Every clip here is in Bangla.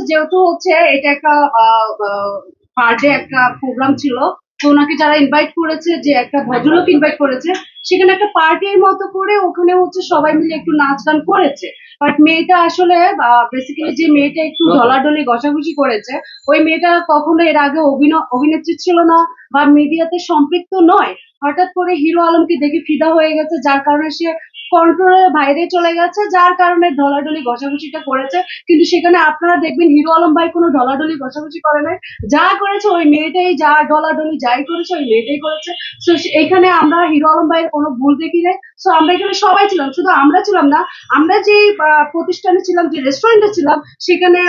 যেহেতু হচ্ছে এটা একটা বার্থডে একটা প্রোগ্রাম ছিল, তো ওনাকে যারা ইনভাইট করেছে, যে একটা ভদ্রলোক ইনভাইট করেছে, সেখানে একটা পার্টির মতো করে ওখানে হচ্ছে সবাই মিলে একটু নাচ গান করেছে। বাট মেয়েটা আসলে বেসিক্যালি যে মেয়েটা একটু ঢলাঢলি ঘষাঘষি করেছে, ওই মেয়েটা কখনো এর আগে অভিনেত্রী ছিল না বা মিডিয়াতে সম্পৃক্ত নয়। হঠাৎ করে হিরো আলমকে দেখে ফিদা হয়ে গেছে, যার কারণে সে কন্ট্রোলের বাইরে চলে গেছে, যার কারণে ঢলাঢলি ঘষাঘষিটা করেছে। কিন্তু সেখানে আপনারা দেখবেন হিরো আলম ভাই কোনো ঢলাঢলি ঘষাঘষি করে নাই, যা করেছে ওই মেয়েটাই, যা ঢলাঢলি যাই করেছে ওই মেয়েটাই করেছে। তো এখানে আমরা হিরো আলম ভাইয়ের কোনো ভুল দেখি নাই। তো আমরা এখানে সবাই ছিলাম, শুধু আমরা ছিলাম না, আমরা যে প্রতিষ্ঠানে ছিলাম, যে রেস্টুরেন্টে ছিলাম, সেখানে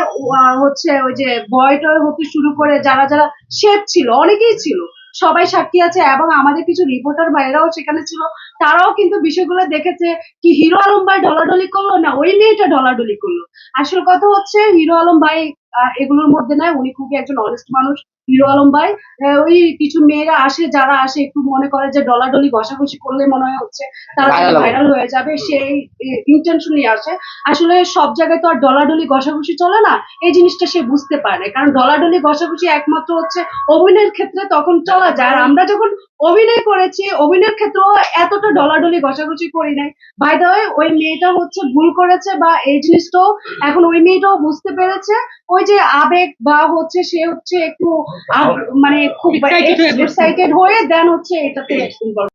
হচ্ছে ওই যে বয় টয় হতে শুরু করে যারা যারা শেফ ছিল অনেকেই ছিল, সবাই সাক্ষী আছে, এবং আমাদের কিছু রিপোর্টার ভাইরাও সেখানে ছিল। তারাও কিন্তু বিষয়গুলো দেখেছে, কি হিরো আলম ভাই ঢলাঢলি করলো না ওই মেয়েটা ঢলাঢলি করলো। আসল কথা হচ্ছে হিরো আলম ভাই এগুলোর মধ্যে নয়, উনি খুবই একজন অনেস্ট মানুষ। হিরো আলম ভাই ওই কিছু মেয়েরা আসে, যারা আসে একটু মনে করে যে ডলাডলি ঘষাঘষি করলে মনে হয় হচ্ছে তারা ভাইরাল হয়ে যাবে, সেই ইন্টেনশনই আসে। আসলে সব জায়গায় তো আর ডলাডলি ঘষাঘষি চলে না, এই জিনিসটা সে বুঝতে পারে না। কারণ ডলাডলি ঘষাঘষি একমাত্র হচ্ছে অভিনয়ের ক্ষেত্রে তখন চলা যায়, আর আমরা যখন অভিনয় করেছি, অভিনয়ের ক্ষেত্রেও এতটা ডলাডলি ঘষাঘষি করি নাই। বাই দ্য ওয়ে, ওই মেয়েটা হচ্ছে ভুল করেছে, বা এই জিনিসটাও এখন ওই মেয়েটাও বুঝতে পেরেছে। ওই যে আবেগ বা হচ্ছে সে হচ্ছে একটু মানে খুব এক্সাইটেড হয়ে দেন হচ্ছে এটাতে